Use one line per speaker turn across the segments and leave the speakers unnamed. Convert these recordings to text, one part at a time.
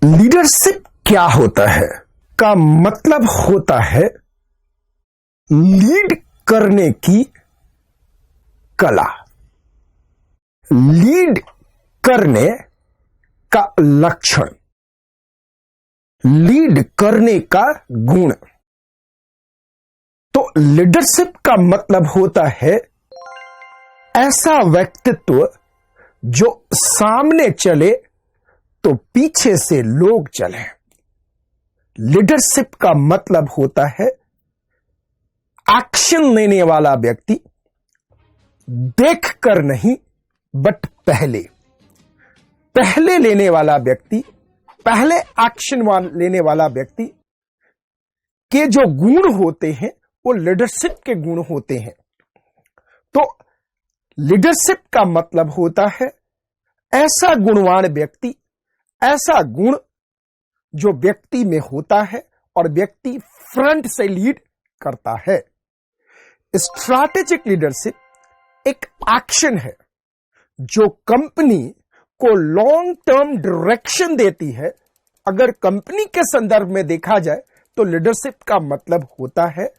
Leadership क्या होता है का मतलब होता है लीड करने की कला, लीड करने का लक्षण, लीड करने का गुण। तो लीडरशिप का मतलब होता है ऐसा व्यक्तित्व जो सामने चले तो पीछे से लोग चलें। लीडरशिप का मतलब होता है एक्शन लेने वाला व्यक्ति, देखकर नहीं बट पहले लेने वाला व्यक्ति, पहले एक्शन लेने वाला व्यक्ति के जो गुण होते हैं वो लीडरशिप के गुण होते हैं। तो लीडरशिप का मतलब होता है ऐसा गुणवान व्यक्ति, ऐसा गुण जो व्यक्ति में होता है और व्यक्ति फ्रंट से लीड करता है। स्ट्रैटेजिक लीडरशिप एक एक्शन है जो कंपनी को लॉन्ग टर्म डायरेक्शन देती है। अगर कंपनी के संदर्भ में देखा जाए तो लीडरशिप का मतलब होता है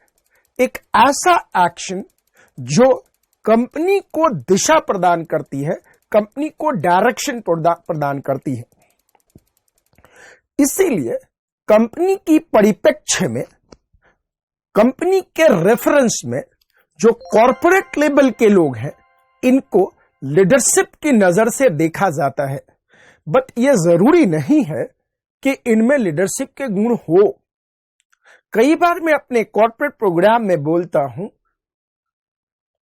एक ऐसा एक्शन जो कंपनी को दिशा प्रदान करती है, कंपनी को डायरेक्शन प्रदान करती है। इसीलिए कंपनी की परिप्रेक्ष्य में, कंपनी के रेफरेंस में जो कॉर्पोरेट लेवल के लोग हैं, इनको लीडरशिप की नजर से देखा जाता है। बट यह जरूरी नहीं है कि इनमें लीडरशिप के गुण हो। कई बार मैं अपने कॉर्पोरेट प्रोग्राम में बोलता हूं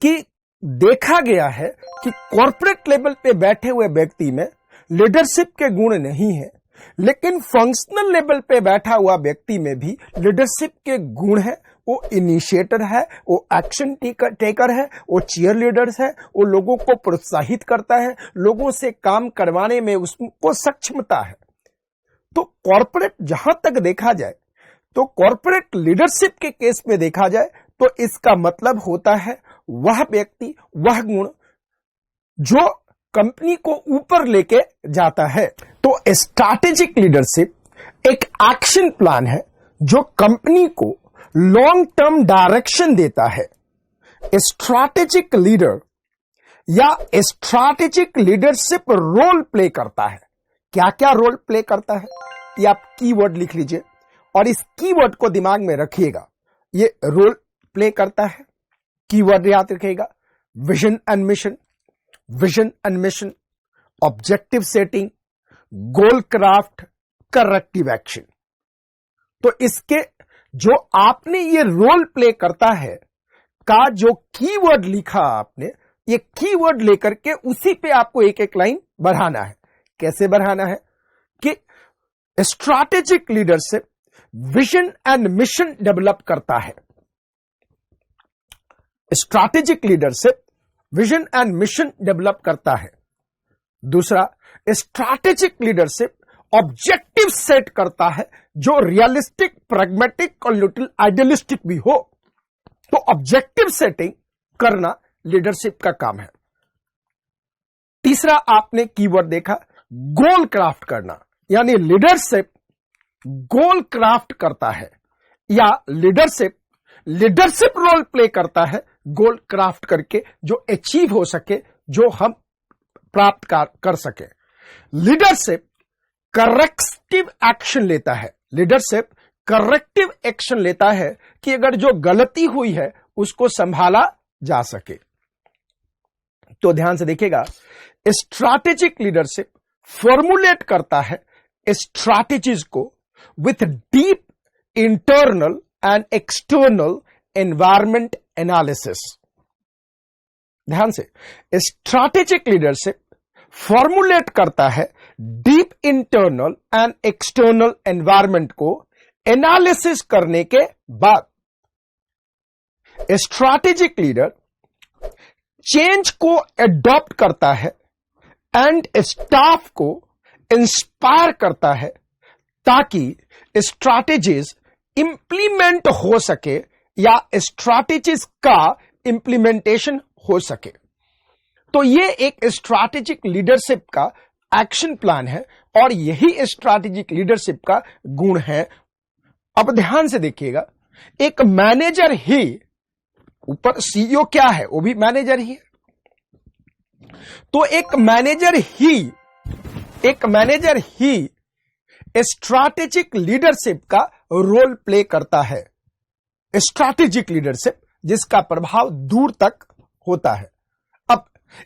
कि देखा गया है कि कॉर्पोरेट लेवल पे बैठे हुए व्यक्ति में लीडरशिप के गुण नहीं है, लेकिन फंक्शनल लेवल पे बैठा हुआ व्यक्ति में भी लीडरशिप के गुण है। वो इनिशिएटर है, वो एक्शन टेकर है, वो चीयर लीडर्स है, वो लोगों को प्रोत्साहित करता है, लोगों से काम करवाने में उसको सक्षमता है। तो कॉर्पोरेट जहां तक देखा जाए तो कॉर्पोरेट लीडरशिप के केस में देखा जाए तो इसका मतलब होता है वह व्यक्ति, वह गुण जो कंपनी को ऊपर लेके जाता है। तो स्ट्रैटेजिक लीडरशिप एक एक्शन प्लान है जो कंपनी को लॉन्ग टर्म डायरेक्शन देता है। स्ट्रैटेजिक लीडर या स्ट्रैटेजिक लीडरशिप रोल प्ले करता है। क्या क्या रोल प्ले करता है ये आप कीवर्ड लिख लीजिए और इस कीवर्ड को दिमाग में रखिएगा। ये रोल प्ले करता है, कीवर्ड याद रखिएगा, vision and mission, vision and mission, objective setting, goal craft, corrective action. तो इसके जो आपने ये रोल प्ले करता है का जो कीवर्ड लिखा आपने, ये कीवर्ड लेकर के उसी पे आपको एक एक लाइन बढ़ाना है। कैसे बढ़ाना है कि strategic leadership vision and mission develop करता है। Strategic leadership vision and mission develop करता है। दूसरा, स्ट्रैटेजिक लीडरशिप ऑब्जेक्टिव सेट करता है जो रियलिस्टिक, प्रैग्मेटिक और लिटिल आइडियलिस्टिक भी हो। तो ऑब्जेक्टिव सेटिंग करना लीडरशिप का काम है। तीसरा आपने कीवर्ड देखा, गोल क्राफ्ट करना, यानी लीडरशिप गोल क्राफ्ट करता है या लीडरशिप रोल प्ले करता है गोल क्राफ्ट करके जो अचीव हो सके, जो हम प्राप्त कर सके। लीडरशिप करेक्टिव एक्शन लेता है। लीडरशिप करेक्टिव एक्शन लेता है कि अगर जो गलती हुई है उसको संभाला जा सके। तो ध्यान से देखिएगा, स्ट्रैटेजिक लीडरशिप फॉर्मुलेट करता है स्ट्रैटेजीज को with deep internal and external environment analysis. ध्यान से, स्ट्रैटेजिक लीडरशिप फॉर्मुलेट करता है deep internal and external environment को एनालिसिस करने के बाद। स्ट्रैटेजिक लीडर चेंज को एडॉप्ट करता है एंड स्टाफ को इंस्पायर करता है ताकि स्ट्रैटेजीज इंप्लीमेंट हो सके या स्ट्रैटेजीज का इंप्लीमेंटेशन हो सके। तो ये एक स्ट्रैटेजिक लीडरशिप का एक्शन प्लान है और यही स्ट्रैटेजिक लीडरशिप का गुण है। अब ध्यान से देखिएगा, एक मैनेजर ही, ऊपर सीईओ क्या है, वो भी मैनेजर ही है, तो एक मैनेजर ही स्ट्रैटेजिक लीडरशिप का रोल प्ले करता है। स्ट्रैटेजिक लीडरशिप जिसका प्रभाव दूर तक होता है। अब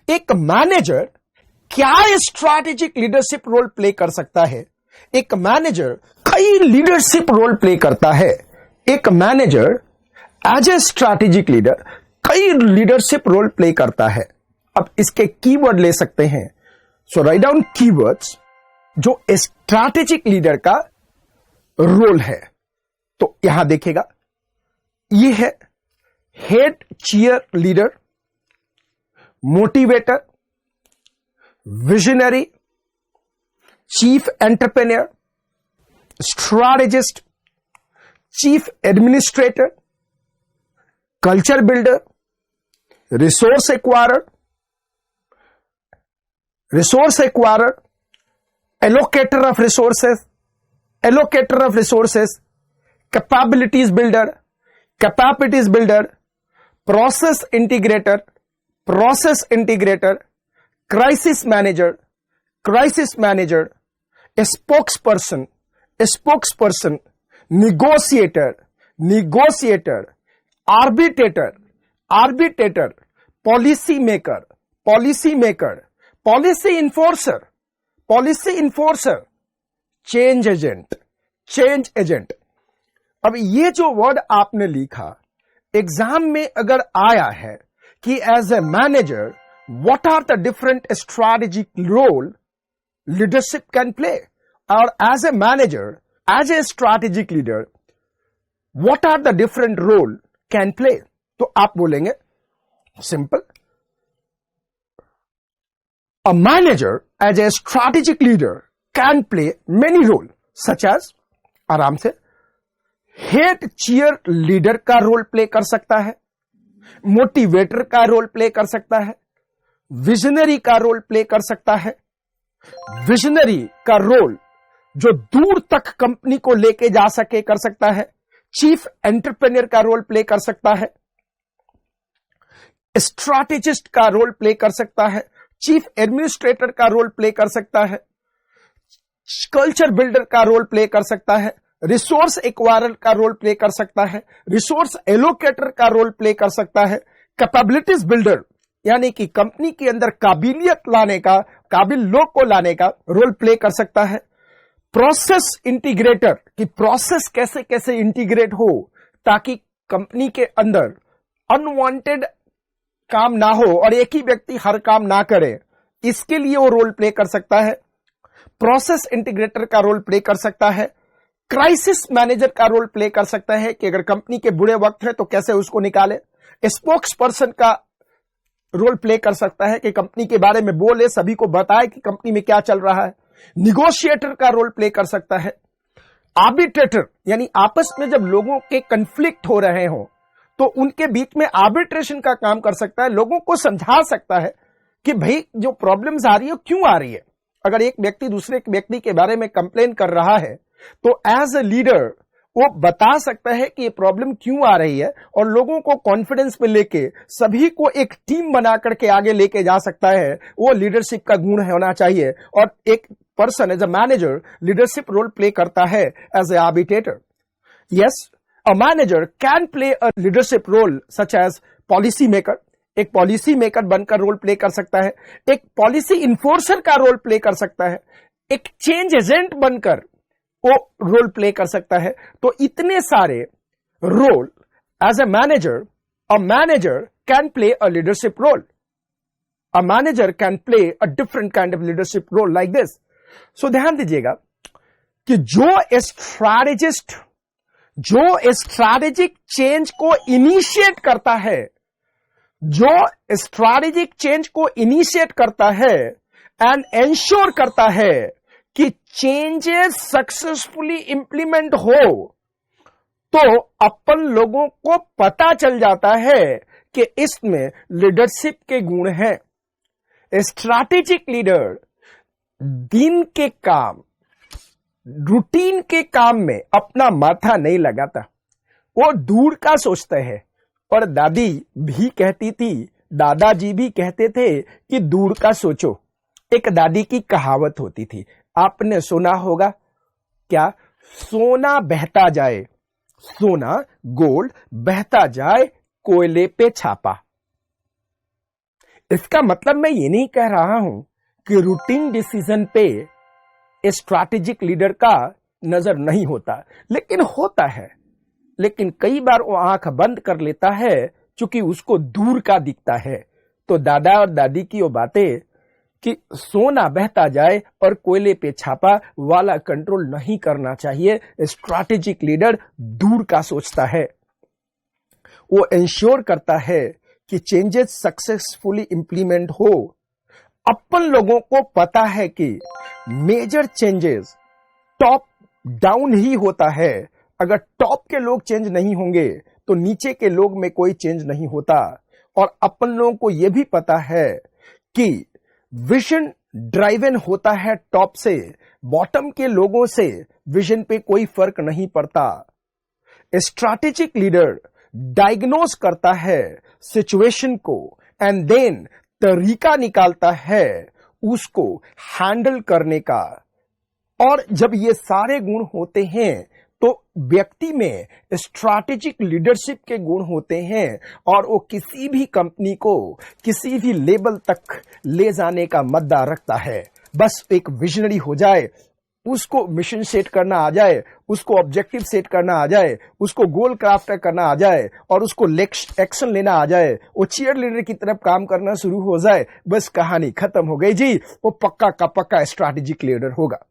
एक मैनेजर क्या स्ट्रैटेजिक लीडरशिप रोल प्ले कर सकता है? एक मैनेजर कई लीडरशिप रोल प्ले करता है। एक manager as a strategic leader कई लीडरशिप रोल प्ले करता है। अब इसके कीवर्ड ले सकते हैं। सो राइट डाउन कीवर्ड्स जो स्ट्रैटेजिक लीडर का रोल है। तो यहां देखेगा, ये है head cheer leader, motivator, visionary, chief entrepreneur, strategist, chief administrator, culture builder, resource acquirer, allocator of resources, capabilities builder, process integrator, crisis manager, spokesperson, negotiator, arbitrator, policy maker, policy enforcer, change agent. अब ये जो word आपने लिखा, exam में अगर आया है कि as a manager what are the different strategic role leadership can play, or as a manager, as a strategic leader, what are the different role can play? तो आप बोलेंगे simple, a manager as a strategic leader can play many role such as, आराम से, head cheer leader का role play कर सकता है, motivator का रोल प्ले कर सकता है, विजनरी का रोल प्ले कर सकता है। विजनरी का रोल जो दूर तक कंपनी को लेके जा सके कर सकता है। चीफ एंटरप्रेन्योर का रोल प्ले कर सकता है। स्ट्रैटेजिस्ट का रोल प्ले कर सकता है। चीफ एडमिनिस्ट्रेटर का रोल प्ले कर सकता है। कल्चर बिल्डर का रोल प्ले कर सकता है। रिसोर्स एक्वायरर का रोल प्ले कर सकता है। रिसोर्स एलोकेटर का रोल प्ले कर सकता है। कैपेबिलिटीज बिल्डर यानी कि कंपनी के अंदर काबिलियत लाने का, काबिल लोग को लाने का रोल प्ले कर सकता है। प्रोसेस इंटीग्रेटर कि प्रोसेस कैसे कैसे इंटीग्रेट हो ताकि कंपनी के अंदर अनवांटेड काम ना हो और एक ही व्यक्ति हर काम ना करे, इसके लिए वो रोल प्ले कर सकता है। प्रोसेस इंटीग्रेटर का रोल प्ले कर सकता है। क्राइसिस मैनेजर का रोल प्ले कर सकता है कि अगर कंपनी के बुरे वक्त है तो कैसे उसको निकाले। स्पोक्स पर्सन का रोल प्ले कर सकता है कि कंपनी के बारे में बोले, सभी को बताए कि कंपनी में क्या चल रहा है। निगोशिएटर का रोल प्ले कर सकता है। आर्बिट्रेटर यानी आपस में जब लोगों के कन्फ्लिक्ट हो रहे हो तो उनके बीच में आर्बिट्रेशन का काम कर सकता है, लोगों को समझा सकता है कि भाई जो प्रॉब्लम्स आ रही है क्यों आ रही है। अगर एक व्यक्ति दूसरे व्यक्ति के बारे में कंप्लेन कर रहा है तो एज ए लीडर वो बता सकता है कि ये प्रॉब्लम क्यों आ रही है और लोगों को कॉन्फिडेंस में लेके सभी को एक टीम बना करके आगे लेके जा सकता है। वो लीडरशिप का गुण होना चाहिए। और एक person as a manager leadership role play करता है as a arbitrator. Yes, a manager can play a leadership role such as policy maker. एक पॉलिसी मेकर बनकर रोल प्ले कर सकता है। एक पॉलिसी इन्फोर्सर का रोल प्ले कर सकता है। एक चेंज एजेंट बनकर वो रोल प्ले कर सकता है। तो इतने सारे role as a manager can play a leadership role. A manager can play a different kind of leadership role like this. So ध्यान दीजिएगा कि जो स्ट्रैटेजिक चेंज को इनिशिएट करता है, जो स्ट्रैटेजिक चेंज को इनिशिएट करता है एंड एंश्योर करता है कि चेंजेस सक्सेसफुली इंप्लीमेंट हो, तो अपन लोगों को पता चल जाता है कि इसमें लीडरशिप के गुण हैं। स्ट्रैटेजिक लीडर दिन के काम रूटीन के काम में अपना माथा नहीं लगाता, वो दूर का सोचते हैं। और दादी भी कहती थी, दादाजी भी कहते थे कि दूर का सोचो। एक दादी की कहावत होती थी, आपने सुना होगा क्या? सोना बहता जाए, सोना गोल्ड बहता जाए कोयले पे छापा। इसका मतलब मैं ये नहीं कह रहा हूं कि रूटीन डिसीजन पे स्ट्रैटेजिक लीडर का नजर नहीं होता, लेकिन होता है। लेकिन कई बार वो आंख बंद कर लेता है क्योंकि उसको दूर का दिखता है। तो दादा और दादी की वो बातें कि सोना बहता जाए और कोयले पे छापा वाला कंट्रोल नहीं करना चाहिए। स्ट्रैटेजिक लीडर दूर का सोचता है, वो इंश्योर करता है कि चेंजेस सक्सेसफुली इंप्लीमेंट हो। अपन लोगों को पता है कि मेजर चेंजेस टॉप डाउन ही होता है। अगर टॉप के लोग चेंज नहीं होंगे तो नीचे के लोग में कोई चेंज नहीं होता। और अपन लोगों को यह भी पता है कि विजन ड्राइवन होता है टॉप से, बॉटम के लोगों से विजन पे कोई फर्क नहीं पड़ता। स्ट्रैटेजिक लीडर डायग्नोज करता है सिचुएशन को एंड देन तरीका निकालता है उसको हैंडल करने का। और जब ये सारे गुण होते हैं तो व्यक्ति में स्ट्रैटेजिक लीडरशिप के गुण होते हैं और वो किसी भी कंपनी को किसी भी लेवल तक ले जाने का मद्दा रखता है। बस एक विजनरी हो जाए, उसको मिशन सेट करना आ जाए, उसको ऑब्जेक्टिव सेट करना आ जाए, उसको गोल क्राफ्ट करना आ जाए और उसको एक्शन लेना आ जाए, वो चीयर लीडर की तरफ काम करना शुरू हो जाए, बस कहानी खत्म हो गई जी। वो पक्का का पक्का स्ट्रैटेजिक लीडर होगा।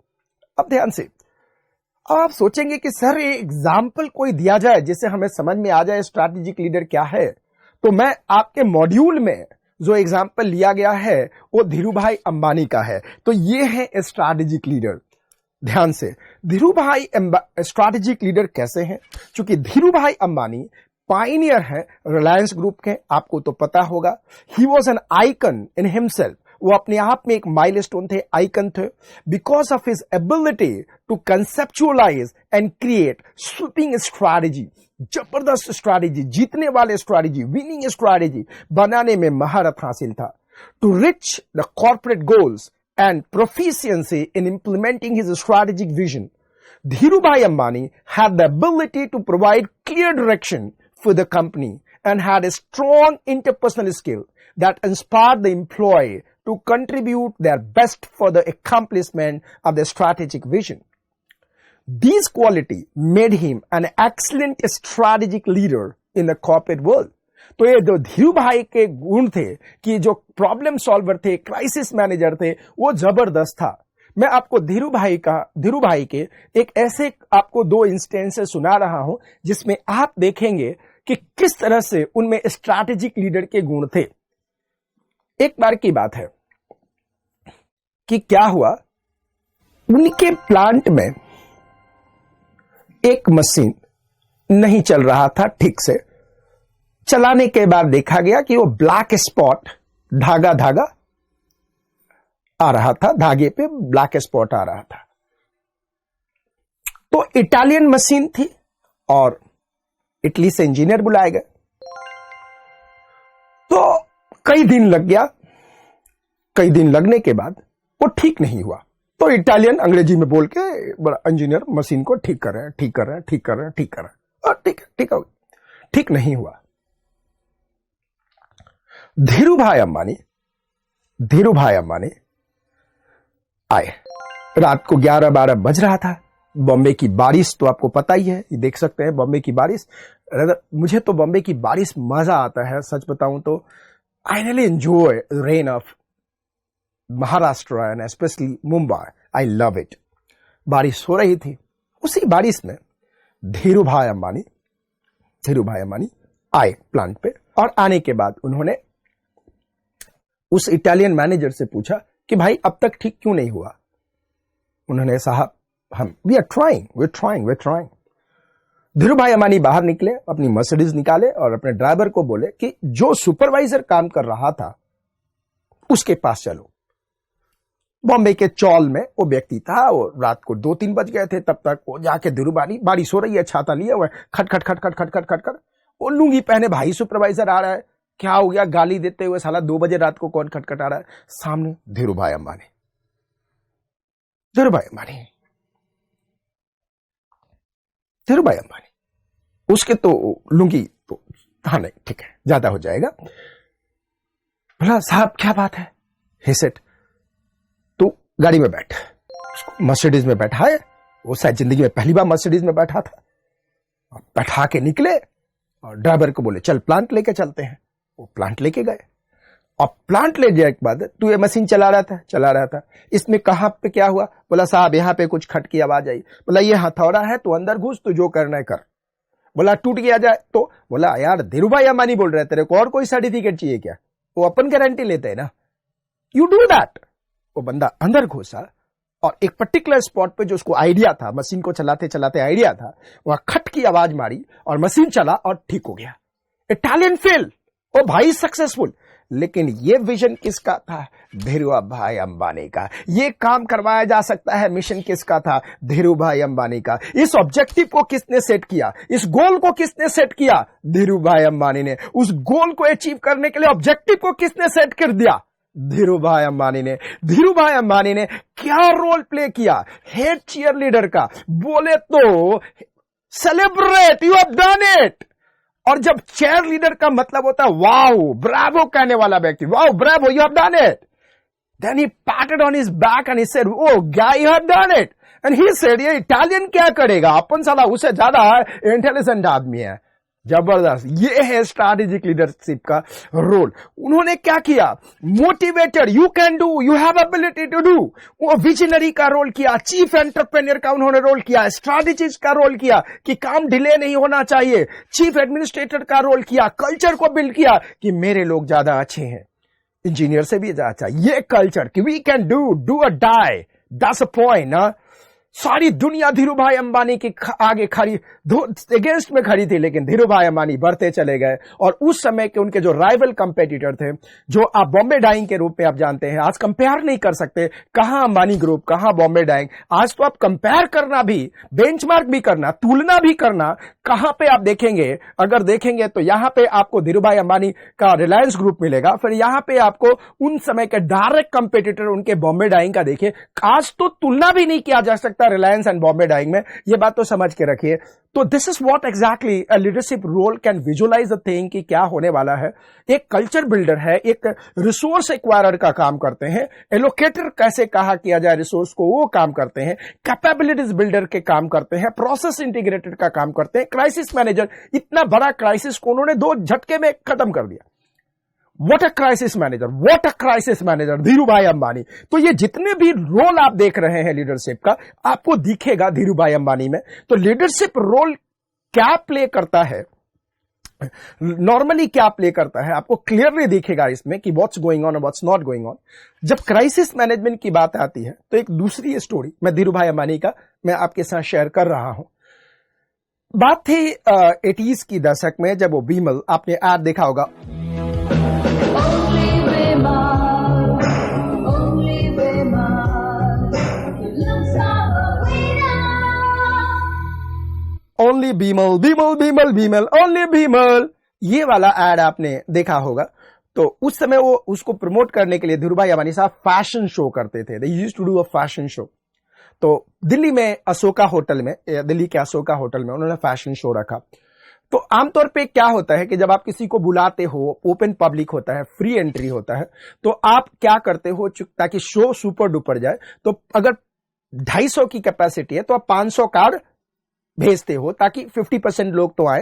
अब ध्यान से आप सोचेंगे कि सर ये एग्जाम्पल कोई दिया जाए जिससे हमें समझ में आ जाए स्ट्रैटेजिक लीडर क्या है। तो मैं आपके मॉड्यूल में जो एग्जाम्पल लिया गया है वो धीरूभाई अंबानी का है। तो ये है स्ट्रैटेजिक लीडर। ध्यान से, धीरूभाई स्ट्रैटेजिक लीडर कैसे हैं? क्योंकि धीरूभाई अंबानी पायनियर है रिलायंस ग्रुप के, आपको तो पता होगा। He was an icon in himself, वो अपने आप में एक माइलस्टोन थे, आइकन थे, because of his ability to conceptualize and create sweeping strategy. जबरदस्त स्ट्रैटेजी, जीतने वाले स्ट्रैटेजी, विनिंग स्ट्रैटेजी बनाने में महारत हासिल था। To reach the corporate goals and proficiency in implementing his strategic vision, Dhirubhai Ambani had the ability to provide clear direction for the company and had a strong interpersonal skill that inspired the employee to contribute their best for the accomplishment of the strategic vision. These qualities made him an excellent strategic leader in the corporate world. तो ये जो धीरू भाई के गुण थे कि जो problem solver थे, क्राइसिस मैनेजर थे, वो जबरदस्त था। मैं आपको धीरू भाई के एक ऐसे आपको दो इंस्टेंसेस सुना रहा हूं जिसमें आप देखेंगे कि किस तरह से उनमें स्ट्रैटेजिक लीडर के गुण थे। एक बार की बात है कि क्या हुआ, उनके प्लांट में एक मशीन नहीं चल रहा था ठीक से। चलाने के बाद देखा गया कि वो ब्लैक स्पॉट धागा आ रहा था, धागे पे ब्लैक स्पॉट आ रहा था। तो इटालियन मशीन थी और इटली से इंजीनियर बुलाए गए। तो कई दिन लग गया। कई दिन लगने के बाद वो ठीक नहीं हुआ। तो इटालियन अंग्रेजी में बोल के इंजीनियर मशीन को ठीक कर रहे हैं और ठीक नहीं हुआ। धीरूभाई अंबानी आए। रात को 11-12 बज रहा था। बॉम्बे की बारिश तो आपको पता ही है, ये देख सकते हैं बॉम्बे की बारिश। मुझे तो बॉम्बे की बारिश मजा आता है, सच बताऊं तो I really enjoy rain of Maharashtra and specially Mumbai. I love it. बारिश हो रही थी, उसी बारिश में धीरूभाई अंबानी आए प्लांट पे। और आने के बाद उन्होंने उस इटालियन मैनेजर से पूछा कि भाई अब तक ठीक क्यों नहीं हुआ? उन्होंने साहब we are trying. Dhirubhai Ambani बाहर निकले, अपनी मर्सिडीज निकाले और अपने ड्राइवर को बोले कि जो सुपरवाइजर काम कर रहा था उसके पास चलो। बॉम्बे के चौल में वो व्यक्ति था, वो रात को 2-3 बज गए थे, तब तक वो जाके धीरूभाई, बारिश हो रही है, छाता लिया हुआ है, खट खट खट खट खट खट खट खट, वो लुंगी पहने भाई सुपरवाइजर आ रहा है, क्या हो गया, गाली देते हुए, साला 2 बजे रात को कौन खटखटा रहा है, सामने धीरूभाई अंबानी। धीरूभाई अंबानी, धीरूभाई अंबानी, उसके तो लुंगी तो, हाँ नहीं ठीक है, ज्यादा हो जाएगा। बोला साहब क्या बात है, he said, तू गाड़ी में बैठ, मर्सिडीज में बैठा है, वो शायद जिंदगी में पहली बार मर्सिडीज में बैठा था, बैठा के निकले और ड्राइवर को बोले चल प्लांट लेके चलते हैं। वो प्लांट लेके गए और प्लांट ले जाने के बाद, तू ये मशीन चला रहा था, इसमें कहां पे क्या हुआ, बोला साहब यहां पे कुछ खट की आवाज आई। बोला ये हथौड़ा है, तू अंदर घुस, तू जो करना है कर। बोला टूट गया जाए तो, बोला यार धीरूभाई अंबानी बोल रहे, तेरे को और कोई सर्टिफिकेट चाहिए क्या, वो अपन गारंटी लेते हैं ना, यू डू दैट। वो बंदा अंदर घुसा और एक पर्टिकुलर स्पॉट पे जो उसको आइडिया था, मशीन को चलाते चलाते आइडिया था, वहां खट की आवाज मारी और मशीन चला और ठीक हो गया। इटालियन फेल, ओ भाई सक्सेसफुल। लेकिन ये विजन किसका था, धीरूभाई अंबानी का। ये काम करवाया जा सकता है, मिशन किसका था, धीरूभाई अंबानी का। इस ऑब्जेक्टिव को किसने सेट किया, इस गोल को किसने सेट किया, धीरूभाई अंबानी ने। उस गोल को अचीव करने के लिए ऑब्जेक्टिव को किसने सेट कर दिया, धीरूभाई अंबानी ने। धीरूभाई अंबानी ने क्या रोल प्ले किया, हेड चीयर लीडर का। बोले तो celebrate, you have done it. और जब चेयर लीडर का मतलब होता है वाओ ब्रावो कहने वाला व्यक्ति, wow bravo you have done it, then he patted on his back and he said oh guy you have done it. And he said ये इटालियन क्या करेगा, अपन साला उससे ज्यादा इंटेलिजेंट आदमी है। जबरदस्त, ये है स्ट्रैटेजिक लीडरशिप का रोल। उन्होंने क्या किया, motivator, you can do, you have ability to do. वो विजनरी का रोल किया, चीफ एंटरप्रेन्योर का उन्होंने रोल किया, स्ट्रैटेजिस्ट का रोल किया कि काम डिले नहीं होना चाहिए, चीफ एडमिनिस्ट्रेटर का रोल किया, कल्चर को बिल्ड किया कि मेरे लोग ज्यादा अच्छे हैं, इंजीनियर से भी ज्यादा अच्छा। ये कल्चर कि we can do a die, that's a point. सारी दुनिया धीरूभाई अंबानी के आगे खड़ी, अगेंस्ट में खड़ी थी, लेकिन धीरूभाई अंबानी बढ़ते चले गए। और उस समय के उनके जो राइवल कंपेटिटर थे, जो आप बॉम्बे डाइंग के रूप में आप जानते हैं, आज कंपेयर नहीं कर सकते, कहां अंबानी ग्रुप, कहां बॉम्बे डाइंग। आज तो आप कंपेयर करना भी, बेंचमार्क भी करना, तुलना भी करना, कहां पे आप देखेंगे, अगर देखेंगे तो यहां पे आपको धीरूभाई अंबानी का रिलायंस ग्रुप मिलेगा, फिर यहां पे आपको उन समय के डायरेक्ट कंपेटिटर उनके बॉम्बे डाइंग का देखिए। आज तो तुलना भी नहीं किया जा सकता रिलायंस एंड बॉम्बे डाइंग में, ये बात तो समझ के रखिए। तो this is what exactly a leadership role can visualise a thing कि क्या होने वाला है। एक कल्चर बिल्डर है, एक रिसोर्स एक्वायरर का काम करते हैं, एलोकेटर कैसे कहा किया जाए रिसोर्स को, वो काम करते हैं, कैपेबिलिटीज बिल्डर के काम करते हैं, प्रोसेस इंटीग्रेटेड का काम करते हैं, क्राइसिस मैनेजर। इतना बड़ा क्राइसिस को उन्होंने 2 झटके में खत्म कर दिया। What a crisis manager, what a crisis manager, Dhirubhai Ambani. तो ये जितने भी रोल आप देख रहे हैं लीडरशिप का, आपको दिखेगा धीरूभाई अंबानी में। तो लीडरशिप रोल क्या प्ले करता है, नॉर्मली क्या प्ले करता है, आपको क्लियरली दिखेगा इसमें कि व्हाट्स गोइंग ऑन और व्हाट्स नॉट गोइंग ऑन। जब क्राइसिस मैनेजमेंट की बात आती है तो एक दूसरी स्टोरी मैं धीरूभाई अंबानी का मैं आपके साथ शेयर कर रहा हूं। बात थी 80s की दशक में, जब वो बीमल, आपने ऐड देखा होगा, ओनली बीमल बीमल बीमल बीमल ओनली बीमल, ये वाला एड आपने देखा होगा। तो उस समय वो उसको प्रमोट करने के लिए धीरूभाई अंबानी साहब फैशन शो करते थे, they used to do a fashion show. तो दिल्ली में अशोका होटल में, दिल्ली के अशोका होटल में उन्होंने फैशन शो रखा। तो आमतौर पे क्या होता है कि जब आप किसी को बुलाते हो, ओपन पब्लिक होता है, फ्री एंट्री होता है, तो आप क्या करते हो, ताकि शो सुपर डुपर जाए, तो अगर 250 की कैपेसिटी है तो आप 500 कार्ड भेजते हो ताकि 50% लोग तो आए,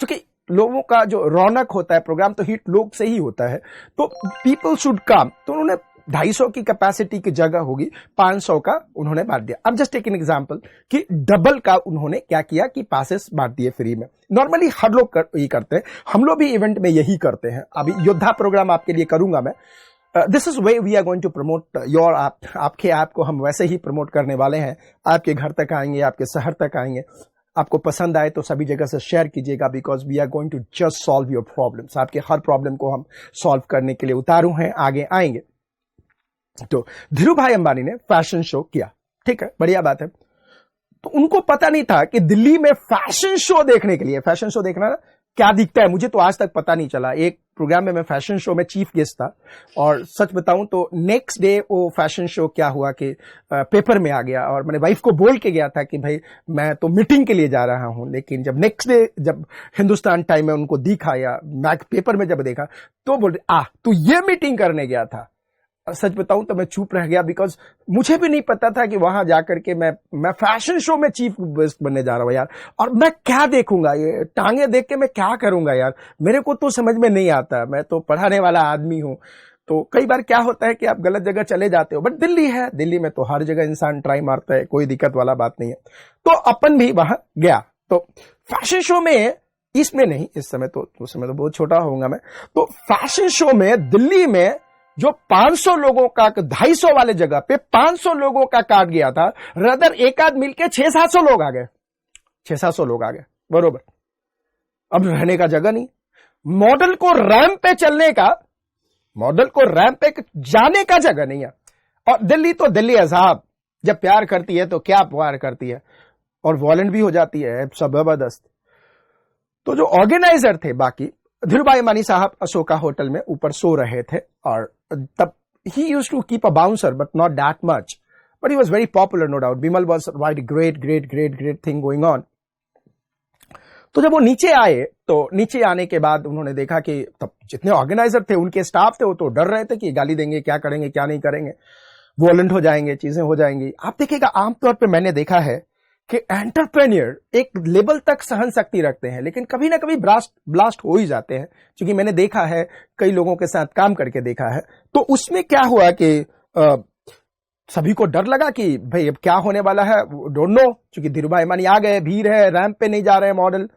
क्योंकि लोगों का जो रौनक होता है प्रोग्राम तो हिट लोग से ही होता है, तो पीपल शुड कम। तो उन्होंने 250 की कैपेसिटी की जगह होगी 500 का उन्होंने बांट दिया। अब जस्ट टेक एन एग्जांपल कि डबल का उन्होंने क्या किया कि पासेस बांट दिए फ्री में। नॉर्मली हर लोग यही करते हैं, हम लोग भी इवेंट में यही करते हैं। अभी योद्धा प्रोग्राम आपके लिए करूंगा मैं। This is way we are going to promote your app. आपके ऐप को हम वैसे ही प्रमोट करने वाले हैं, आपके घर तक आएंगे, आपके शहर तक आएंगे। आपको पसंद आए तो सभी जगह से शेयर कीजिएगा, because we are going to just solve your problems. आपके हर प्रॉब्लम को हम सॉल्व करने के लिए उतारू हैं, आगे आएंगे। तो धीरू भाई अंबानी ने फैशन शो किया, ठीक है, बढ़िया बात है। तो उनको पता नहीं था कि दिल्ली में फैशन शो देखने के लिए, फैशन शो देखना ना क्या दिखता है, मुझे तो आज तक पता नहीं चला। एक प्रोग्राम में मैं फैशन शो में चीफ गेस्ट था, और सच बताऊं तो नेक्स्ट डे वो फैशन शो क्या हुआ कि पेपर में आ गया, और मैंने वाइफ को बोल के गया था कि भाई मैं तो मीटिंग के लिए जा रहा हूं, लेकिन जब नेक्स्ट डे जब हिंदुस्तान टाइम में उनको दिखा या मैं पेपर में जब देखा तो बोल रहे तू ये मीटिंग करने गया था। सच बताऊं तो मैं चुप रह गया, बिकॉज मुझे भी नहीं पता था कि वहां जाकर के मैं फैशन शो में चीफ गेस्ट बनने जा रहा हूं यार, और मैं क्या देखूंगा, ये टांगे देख के मैं क्या करूंगा यार, मेरे को तो समझ में नहीं आता, मैं तो पढ़ाने वाला आदमी हूं। तो कई बार क्या होता है कि आप गलत जगह चले जाते हो, बट दिल्ली है, दिल्ली में तो हर जगह इंसान ट्राई मारता है, कोई दिक्कत वाला बात नहीं है। तो अपन भी वहां गया, तो फैशन शो में, इसमें नहीं, इस समय तो उस समय तो बहुत छोटा होऊंगा मैं, तो फैशन शो में दिल्ली में जो 500 लोगों का, 250 वाले जगह पे 500 लोगों का काट गया था, रदर एक आध मिलके 600-700 लोग आ गए, 600-700 लोग आ गए, बरोबर। अब रहने का जगह नहीं, मॉडल को रैंप पे चलने का, मॉडल को रैंप पे जाने का जगह नहीं है। और दिल्ली तो दिल्ली है साहब, जब प्यार करती है तो क्या प्यार करती है, और वॉलेंट भी हो जाती है, सब जबरदस्त। तो जो ऑर्गेनाइजर थे, बाकी धीरू भाई अंबानी साहब अशोका होटल में ऊपर सो रहे थे, और तब he used to keep a bouncer but not that much, but he was very popular, no doubt. Bimal was right, great thing going on. तो जब वो नीचे आए, तो नीचे आने के बाद उन्होंने देखा कि तब जितने ऑर्गेनाइजर थे, उनके स्टाफ थे, वो तो डर रहे थे कि गाली देंगे, क्या करेंगे क्या नहीं करेंगे, वॉलेंट हो जाएंगे, चीजें हो जाएंगी। आप देखिएगा आमतौर पर मैंने देखा है कि एंटरप्रेन्योर एक लेवल तक सहन शक्ति रखते हैं, लेकिन कभी ना कभी ब्लास्ट हो ही जाते हैं, क्योंकि मैंने देखा है, कई लोगों के साथ काम करके देखा है। तो उसमें क्या हुआ कि सभी को डर लगा कि भाई अब क्या होने वाला है, डोंट नो, क्योंकि धीरू भाई अंबानी आ गए, भीड़ है, रैंप पे नहीं जा रहे हैं मॉडल,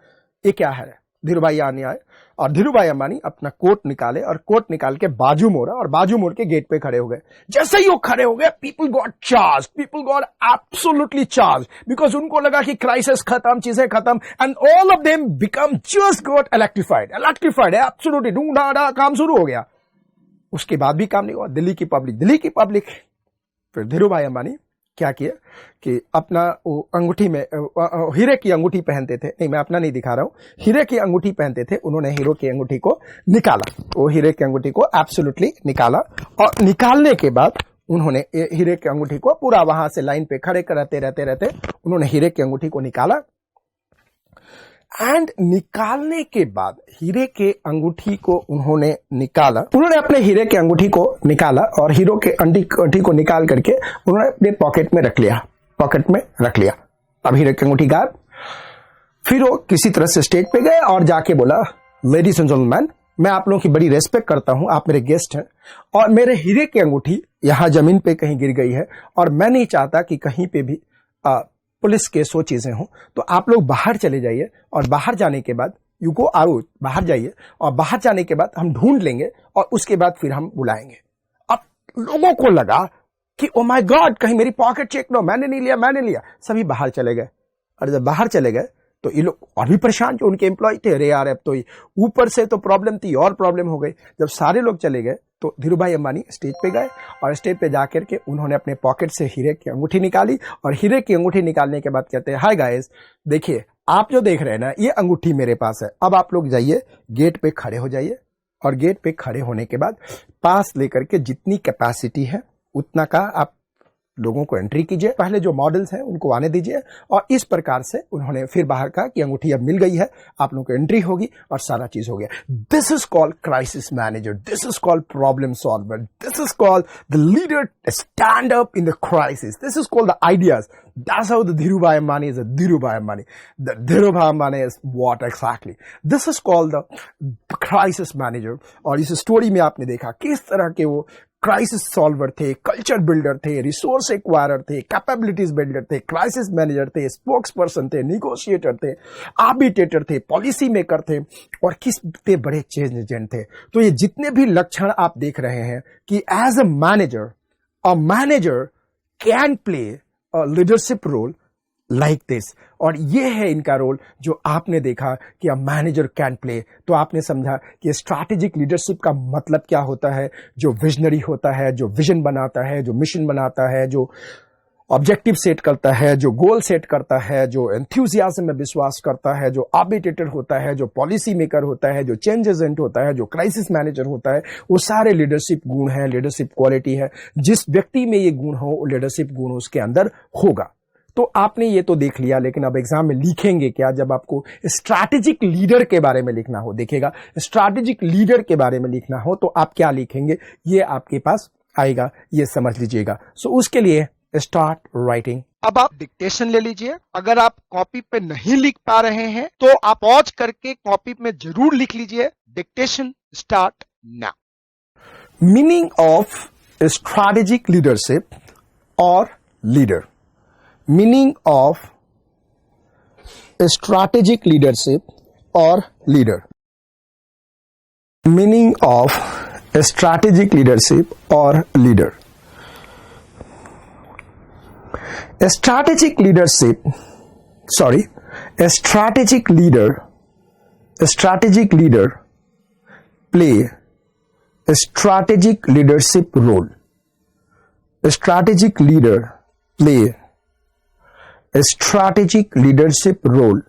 ये क्या है। धीरू भाई आने आए, और धीरू भाई अंबानी अपना कोट निकाले, और कोट निकाल के बाजू मोड़ा, और बाजू मोड़ के गेट पे खड़े हो गए। जैसे ही वो खड़े हो गए, people got charge, people got absolutely charge, because उनको लगा कि क्राइसिस खत्म, चीजें खत्म, and all of them become just got electrified absolutely, DUDA काम शुरू हो गया। उसके बाद भी काम नहीं हुआ, दिल्ली की पब्लिक। फिर धीरू भाई अंबानी क्या किया कि अपना वो अंगूठी में हीरे की अंगूठी पहनते थे, नहीं मैं अपना नहीं दिखा रहा हूं, हीरे की अंगूठी पहनते थे, उन्होंने हीरो की अंगूठी को निकाला, वो हीरे की अंगूठी को एब्सोल्युटली निकाला, और निकालने के बाद उन्होंने हीरे की अंगूठी को पूरा वहां से लाइन पे खड़े रहते उन्होंने हीरे की अंगूठी को निकाला, एंड निकालने के बाद हीरे के अंगूठी को उन्होंने निकाला, उन्होंने अपने हीरे के अंगूठी को निकाला, और हीरो के अंगूठी को निकाल करके उन्होंने अपने पॉकेट में रख लिया। अब हीरे की अंगूठी गायब। फिर वो किसी तरह से स्टेज पे गए और जाके बोला, लेडीज एंड जेंटलमैन, मैं आप लोगों की बड़ी रेस्पेक्ट करता हूं, आप मेरे गेस्ट हैं, और मेरे हीरे की अंगूठी यहां जमीन पे कहीं गिर गई है, और मैं नहीं चाहता कि कहीं पे भी पुलिस केस हो, चीजें हो, तो आप लोग बाहर चले जाइए, और बाहर जाने के बाद यू गो आउट, बाहर जाइए, और बाहर जाने के बाद हम ढूंढ लेंगे, और उसके बाद फिर हम बुलाएंगे। अब लोगों को लगा कि ओ माय गॉड, कहीं मेरी पॉकेट चेक लो, मैंने नहीं लिया, सभी बाहर चले गए। और जब बाहर चले गए तो ये लोग और भी परेशान, जो उनके एम्प्लॉय थे, अरे यार अब तो ऊपर से तो प्रॉब्लम थी और प्रॉब्लम हो गई। जब सारे लोग चले गए तो धीरू भाई अंबानी स्टेज पे गए, और स्टेज पे जाकर के उन्होंने अपने पॉकेट से हीरे की अंगूठी निकाली, और हीरे की अंगूठी निकालने के बाद कहते हैं, हाय गाइस, देखिए आप जो देख रहे हैं ना, ये अंगूठी मेरे पास है, अब आप लोग जाइए गेट पे खड़े हो जाइए, और गेट पे खड़े होने के बाद पास लेकर के जितनी कैपेसिटी है उतना का आप लोगों को एंट्री कीजिए, पहले जो मॉडल्स हैं उनको आने दीजिए, और इस प्रकार से उन्होंने फिर बाहर कहा कि अंगूठी अब मिल गई है, आप लोगों को एंट्री होगी, और सारा चीज हो गया। This is called crisis manager, this is called problem solver, this is called the leader stand up in the crisis, this is called the ideas. That's how the Dhirubhai Ambani is a Dhirubhai Ambani. The Dhirubhai Ambani is what exactly? This is called the crisis manager. और इस story में आपने देखा किस तरह के वो crisis solver थे, कल्चर बिल्डर थे, रिसोर्स एक्वायरर थे, कैपेबिलिटीज बिल्डर थे, क्राइसिस मैनेजर थे, स्पोक्स पर्सन थे, निगोशिएटर थे, आर्बिट्रेटर थे, पॉलिसी मेकर थे, और कितने बड़े चेंज एजेंट थे। तो ये जितने भी लक्षण आप देख रहे हैं कि as a manager can play leadership role like this. और ये है इनका रोल जो आपने देखा कि अ मैनेजर कैन प्ले। तो आपने समझा कि स्ट्रैटेजिक लीडरशिप का मतलब क्या होता है, जो विजनरी होता है, जो विजन बनाता है, जो मिशन बनाता है, जो ऑब्जेक्टिव सेट करता है, जो गोल सेट करता है, जो एंथुसियाज्म में विश्वास करता है, जो आर्बिट्रेटर होता है, जो पॉलिसी मेकर होता है, जो चेंज एजेंट होता है, जो क्राइसिस मैनेजर होता है। वो सारे लीडरशिप गुण हैं, लीडरशिप क्वालिटी है। जिस व्यक्ति में ये गुण हो, लीडरशिप गुण उसके अंदर होगा। तो आपने ये तो देख लिया, लेकिन अब एग्जाम में लिखेंगे क्या जब आपको स्ट्रैटेजिक लीडर के बारे में लिखना हो। देखिएगा, स्ट्रैटेजिक लीडर के बारे में लिखना हो तो आप क्या लिखेंगे, ये आपके पास आएगा, ये समझ लीजिएगा। सो उसके लिए स्टार्ट राइटिंग।
अब आप डिक्टेशन ले लीजिए। अगर आप कॉपी पे नहीं लिख पा रहे हैं तो आप पॉज करके कॉपी में जरूर लिख लीजिए। Dictation start now.
Meaning of strategic leadership और leader. Meaning of strategic leadership और leader. Meaning of strategic leadership और leader. Strategic leadership, a strategic leader play a strategic leadership role. A strategic leader play a strategic leadership role.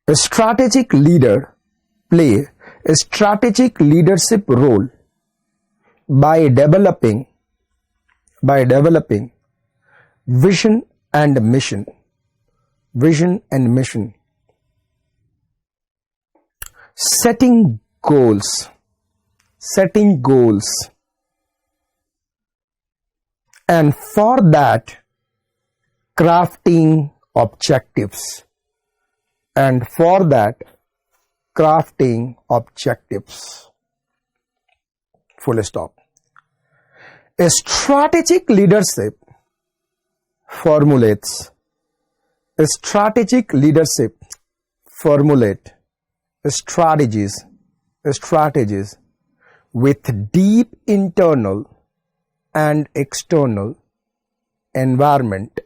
A strategic leader play a strategic leadership role by developing vision and mission, setting goals, and for that crafting objectives, full stop. A strategic leadership formulate strategies with deep internal and external environment,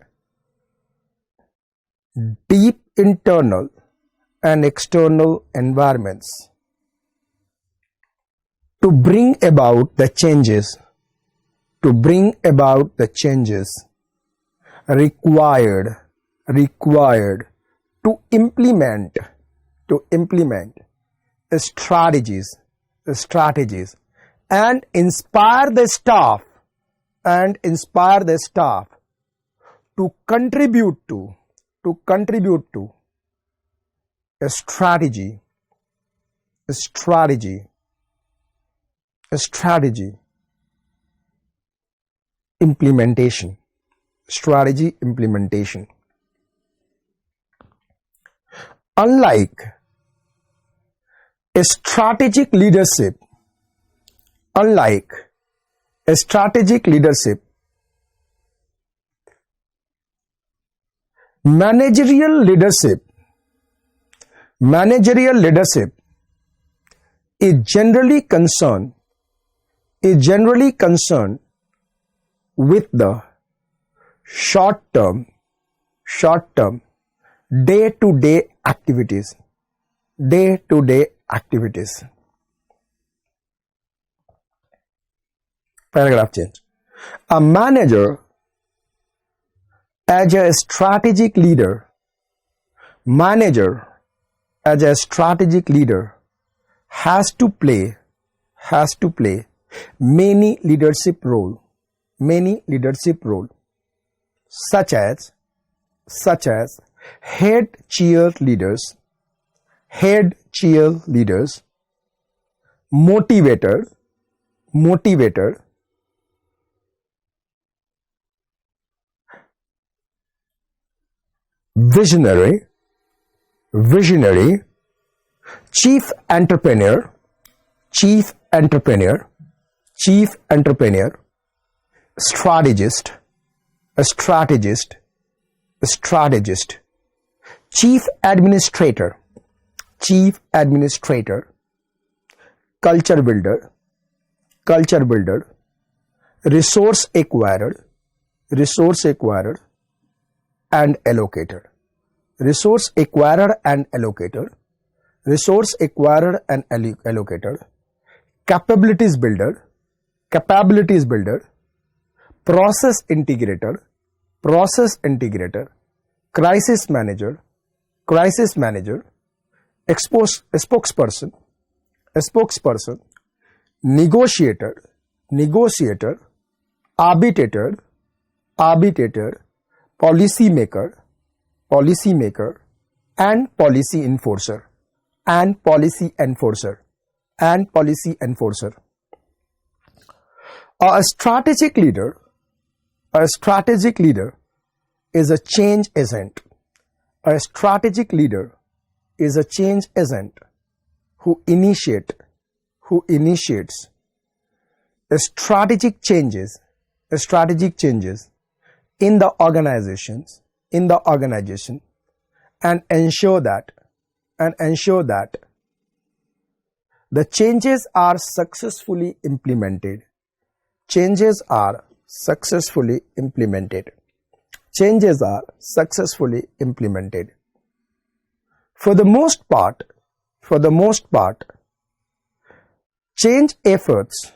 to bring about the changes required to implement strategies and inspire the staff to contribute to a strategy implementation. Unlike a strategic leadership, managerial leadership is generally concerned with the short term day-to-day activities. Paragraph change. A manager as a strategic leader has to play many leadership role, such as head cheerleaders, motivator, visionary, chief entrepreneur, strategist, chief administrator, culture builder, resource acquirer, and allocator. Resource acquirer and allocator. Resource acquirer and allocator. Capabilities builder. Capabilities builder. Process integrator. Process integrator. Crisis manager. Crisis manager. Spokesperson. Spokesperson. Negotiator. Negotiator. Arbitrator. Arbitrator. Policy maker. Policy maker. And policy enforcer. And policy enforcer. And policy enforcer. A strategic leader is a change agent. A strategic leader is a change agent who initiates strategic changes in the organization and ensure that the changes are successfully implemented. Changes are successfully implemented. Changes are successfully implemented. For the most part, change efforts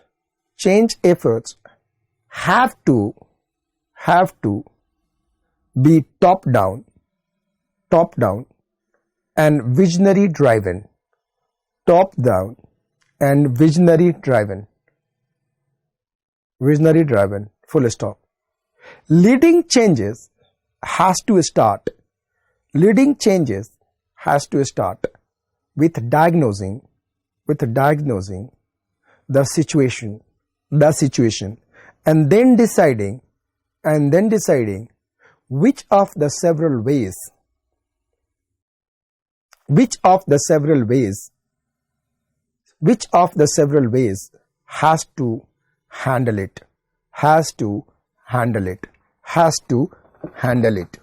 have to be top down and visionary driven. Top down and visionary driven. Visionary driven, full stop. Leading changes has to start with diagnosing the situation and then deciding which of the several ways has to handle it.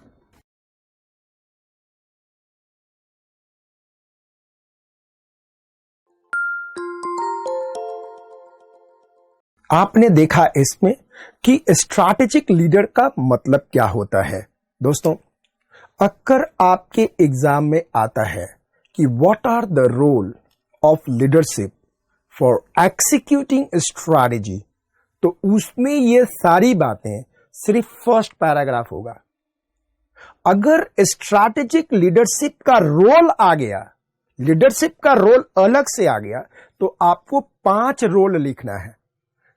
आपने देखा इसमें कि strategic leader का मतलब क्या होता है। दोस्तों, अक्सर आपके एग्जाम में आता है कि what are the role of leadership for executing strategy, तो उसमें ये सारी बातें सिर्फ फर्स्ट पैराग्राफ होगा। अगर स्ट्रैटेजिक लीडरशिप का रोल आ गया, लीडरशिप का रोल अलग से आ गया, तो आपको 5 रोल लिखना है।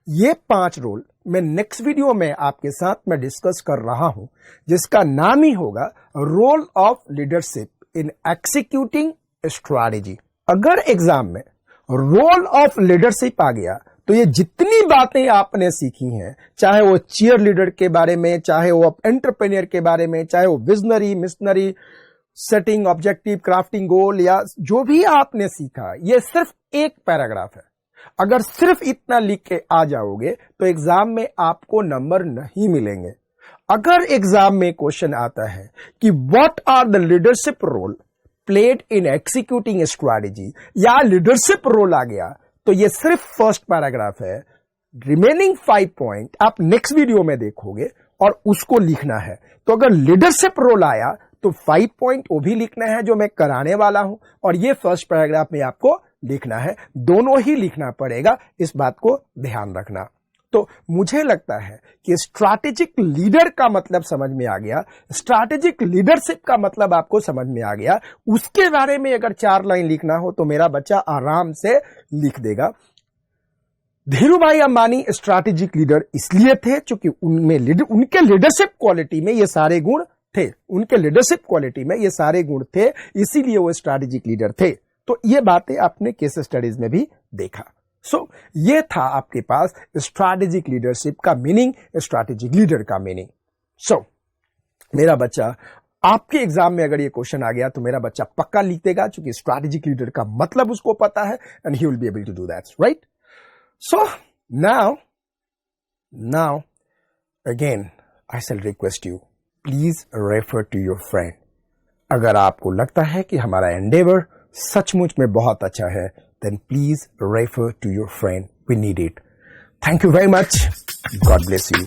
ये 5 रोल मैं नेक्स्ट वीडियो में आपके साथ में डिस्कस कर रहा हूं, जिसका नाम ही होगा role of leadership in executing strategy. अगर एग्जाम में रोल ऑफ लीडरशिप आ गया तो ये जितनी बातें आपने सीखी हैं, चाहे वो चीयर लीडर के बारे में, चाहे वो एंटरप्रेन्योर के बारे में, चाहे वो visionary, missionary, setting objective, crafting goal, या जो भी आपने सीखा, ये सिर्फ एक पैराग्राफ है। अगर सिर्फ इतना लिख के आ जाओगे तो एग्जाम में आपको नंबर नहीं मिलेंगे। अगर एग्जाम में क्वेश्चन आता है कि what are the leadership role played in executing strategy, या लीडरशिप रोल आ गया, तो ये सिर्फ फर्स्ट पैराग्राफ है। रिमेनिंग 5 पॉइंट आप नेक्स्ट वीडियो में देखोगे और उसको लिखना है। तो अगर लीडरशिप रोल आया तो 5 पॉइंट वो भी लिखना है जो मैं कराने वाला हूं, और ये फर्स्ट पैराग्राफ में आपको लिखना है। दोनों ही लिखना पड़ेगा, इस बात को ध्यान रखना। तो मुझे लगता है कि स्ट्रैटेजिक लीडर का मतलब समझ में आ गया, स्ट्रैटेजिक लीडरशिप का मतलब आपको समझ में आ गया। उसके बारे में अगर 4 लाइन लिखना हो तो मेरा बच्चा आराम से लिख देगा। धीरूभाई अंबानी स्ट्रैटेजिक लीडर इसलिए थे क्योंकि उनके लीडरशिप क्वालिटी में ये सारे गुण थे, उनके लीडरशिप क्वालिटी में ये सारे गुण थे, इसीलिए वो स्ट्रैटेजिक लीडर थे। तो ये बातें आपने केस स्टडीज में भी देखा। ये था आपके पास स्ट्रैटेजिक लीडरशिप का मीनिंग, स्ट्रैटेजिक लीडर का मीनिंग। मेरा बच्चा, आपके एग्जाम में अगर ये क्वेश्चन आ गया तो मेरा बच्चा पक्का लिख देगा, क्योंकि स्ट्रैटेजिक लीडर का मतलब उसको पता है, and he will be able to do that, right? So now again I shall request you, please refer to your friend. अगर आपको लगता है कि हमारा एंडेवर सचमुच में बहुत अच्छा है, then please refer to your friend. We need it. Thank you very much. God bless you.